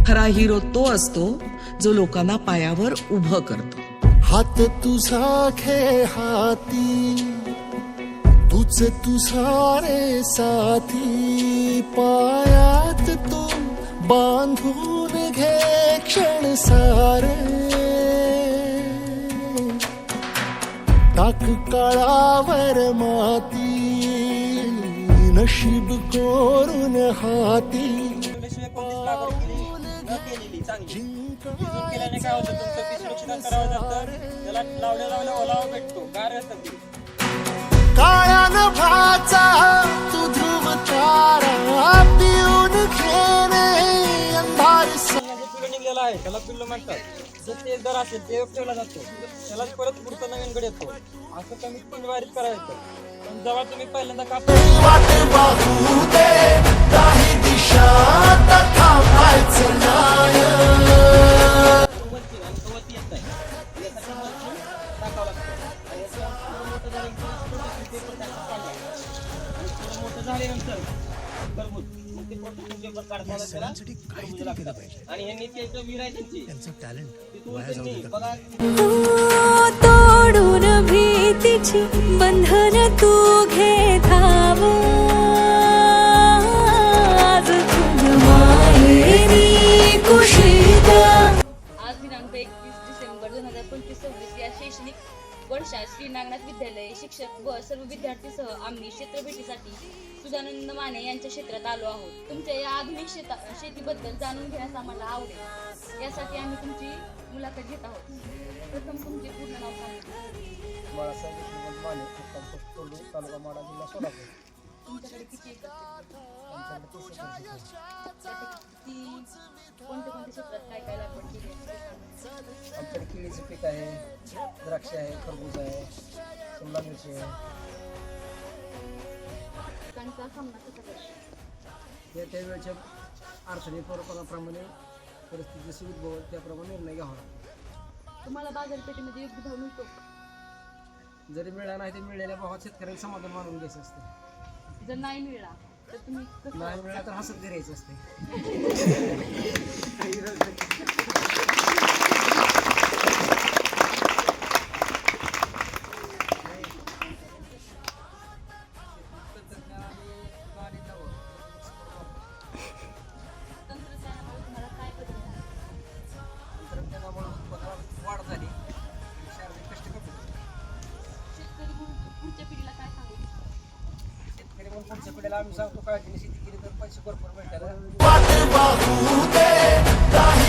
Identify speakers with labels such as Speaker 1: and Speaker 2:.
Speaker 1: खरा हिरो तो असतो जो लोकांना पायावर उभं करतो.
Speaker 2: हात तुझा खे हाती, तुझ तुझा रे साथी, पायात तू बांधून घे क्षण सारे. टाक काळावर माती, नशीब कोरून हाती.
Speaker 3: केल्याने काय होतं, तुमचं पीक सुरक्षित अंतरावर जातं, त्याला लावल्या ओलावा भेटतो, गार असतात ती.
Speaker 2: काळ्या नभाचा तू ध्रुव तारा, पिऊन घेणे अंधार.
Speaker 3: पिल्लू निघलेला आहे त्याला पिल्लू म्हणतात. जर ते दर असेल ते ठेवला जातो, त्याला परत पुढचा नवीन गड येतो. असं कमी 3 वारीत करायचं. पण जेव्हा तुम्ही पहिल्यांदा
Speaker 2: वाट पाहू दे काही दिशा, थांबायचं नाही.
Speaker 4: तोडून भीतीची बंधन तू घे धाव, आज तुझ मायेरी कुशीत.
Speaker 5: आज दिनांक 31 डिसेंबर 2025 या शैक्षणिक वर्षात श्री नागनाथ विद्यालय शिक्षक व सर्व विद्यार्थीसह आम्ही क्षेत्रभेटीसाठी सुधानंद माने यांच्या क्षेत्रात आलो आहोत. तुमच्या या आधुनिक शेतीबद्दल जाणून घेण्यास आम्हाला आवडेल. यासाठी आम्ही तुमची मुलाखत घेत आहोत. प्रथम तुमचे पूर्ण नाव सांगा.
Speaker 3: बाळासाहेब माने, तालुका माडा, जिल्हा सोलापूर.
Speaker 5: तुमच्याकडे किती एकर? कोणत्या कोणत्या क्षेत्रात काय काय लागवड केली आहे?
Speaker 3: आमच्याकडे केळीचं पीक आहे, द्राक्ष आहे, खरबूज आहे, शिमला मिरची आहे.
Speaker 5: पिकांचा सामना कसा करायचा?
Speaker 3: त्या वेळच्या अडचणी प्रमाणे परिस्थिती जशी उद्भवल त्याप्रमाणे निर्णय घ्यावा.
Speaker 5: तुम्हाला बाजारपेठेमध्ये योग्य भाव मिळतो?
Speaker 3: जरी मिळाला नाही तर मिळालेल्या भावात शेतकऱ्याला समाधान मानून घ्यायचं असते.
Speaker 5: जर नाही मिळाला तर तुम्ही कसं?
Speaker 3: नाही मिळाला तर हसत घ्यायचं असते.
Speaker 5: तंत्रज्ञानामुळे तुम्हाला काय बदल झाला?
Speaker 3: तंत्रज्ञानामुळे उत्पादनात वाढ झाली आणि शारीरिक कष्ट कमी झाले.
Speaker 5: शेतकरी म्हणून पुढच्या पिढीला काय सांगू?
Speaker 3: शेतकरी म्हणून पुढच्या पिढीला आम्ही सांगतो, काळजीने शेती केली तर पैसे भरपूर मिळतात.
Speaker 2: वाट पाहू दे काही